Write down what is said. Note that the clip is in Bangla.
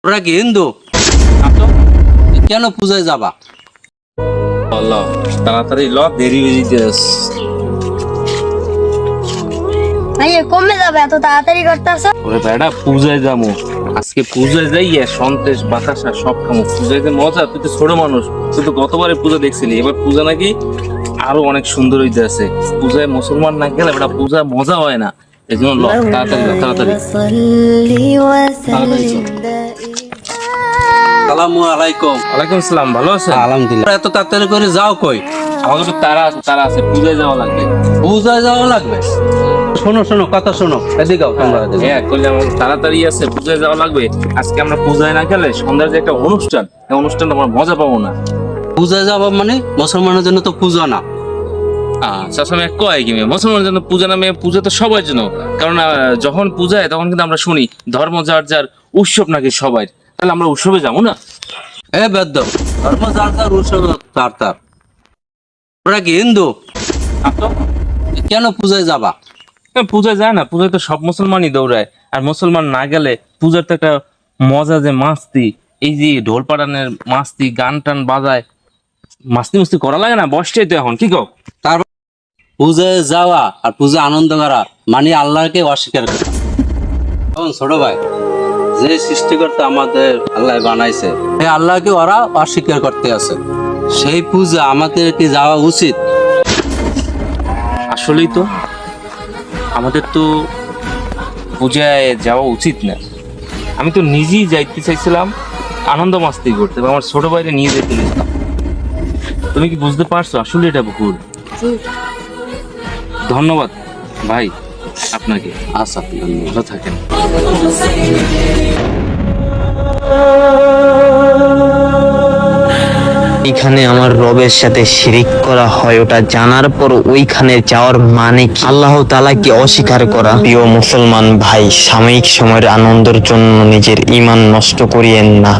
ওরা কি হিন্দু? কেন পূজায় যাবা? তাড়াতাড়ি ল, দেরি হয়ে যেতেছে। ভাইয়া কমে যাবে, এত তাড়াতাড়ি করতেছো? ওরে বেটা, পূজায় যাবো আজকে। পূজায় যাইয়ে সন্দেশ বাতাসা সব খামো। পূজায় যে মজা, তুই তো ছোট মানুষ, তুই তো গতবারে পূজা দেখছিলি। এবার পূজা নাকি আরো অনেক সুন্দর হইতে আছে। পূজায় মুসলমান না গেলে বেটা পূজা মজা হয় না। এই জন্য ল, তাড়াতাড়ি ল, তাড়াতাড়ি। সালামু আলাইকুম। ওয়ালাইকুম আসসালাম, ভালো আছেন? আলহামদুলিল্লাহ। এত তাড়াতাড়ি করে যাও কই? আমাকে তো তারা আছে, পূজায় যাওয়া লাগবে। পূজায় যাওয়া লাগবে? শোনো শোনো, কথা শোনো, এদিকে আও তোমরা। হ্যাঁ, করলে আমার তাড়াতাড়ি আছে, পূজায় যাওয়া লাগবে। আজকে আমরা পূজায় না গেলে সন্ধ্যার যে একটা অনুষ্ঠান, এই অনুষ্ঠানটা আমরা মজা পাবো না। পূজায় যাবা মানে মুসলমানের জন্য তো পূজা না। সবসময় কয় কি মুসলমানের জন্য পূজা নামে? পূজা তো সবার জন্য। কারণ যখন পূজা হয় তখন কিন্তু আমরা শুনি ধর্ম যার যার, উৎসব নাকি সবাই। তাহলে আমরা উৎসবে যাবো না? এ বেদ্য, ধর্ম যার যার, উৎসব তার তার। ওরা কি হিন্দু? কেন পূজায় যাবা? পূজায় যায় না? পূজায় তো সব মুসলমানই দৌড়ায়। আর মুসলমান না গেলে পূজার তো একটা মজা, যে মাস্তি, এই যে ঢোল পাড়ানের মাস্তি, গান টান বাজায়, মাস্তি মুস্তি করা লাগে না? বসটাই তো এখন, কি কও? তার পূজায় যাওয়া আর পূজা আনন্দ করা মানে আল্লাহকে অস্বীকার করা। এখন ছোট ভাই, যে সৃষ্টিকর্তা আমাদের আল্লাহ বানাইছে, এই আল্লাহকে ওরা অস্বীকার করতে আছে। সেই পূজা আমাদের কি যাওয়া উচিত? আসলেই তো আমাদের তো পূজায় যাওয়া উচিত না। আমি তো নিজেই যাইতে চাইছিলাম আনন্দ মাস্তি করতে, আমার ছোট ভাইরে নিয়ে যেতে চাইছিলাম। তুমি কি বুঝতে পারছো আসলে এটা ভুল? ধন্যবাদ ভাই আপনাকে। আচ্ছা, ভালো থাকেন। এখানে আমার রবের সাথে শিরিক করা হয়, ওটা জানার পর ওইখানে যাওয়ার মানে কি? আল্লাহ তাআলাকে অস্বীকার করা। প্রিয় মুসলমান ভাই, সাময়িক সময়ের আনন্দের জন্য নিজের ঈমান নষ্ট করিয়েন না।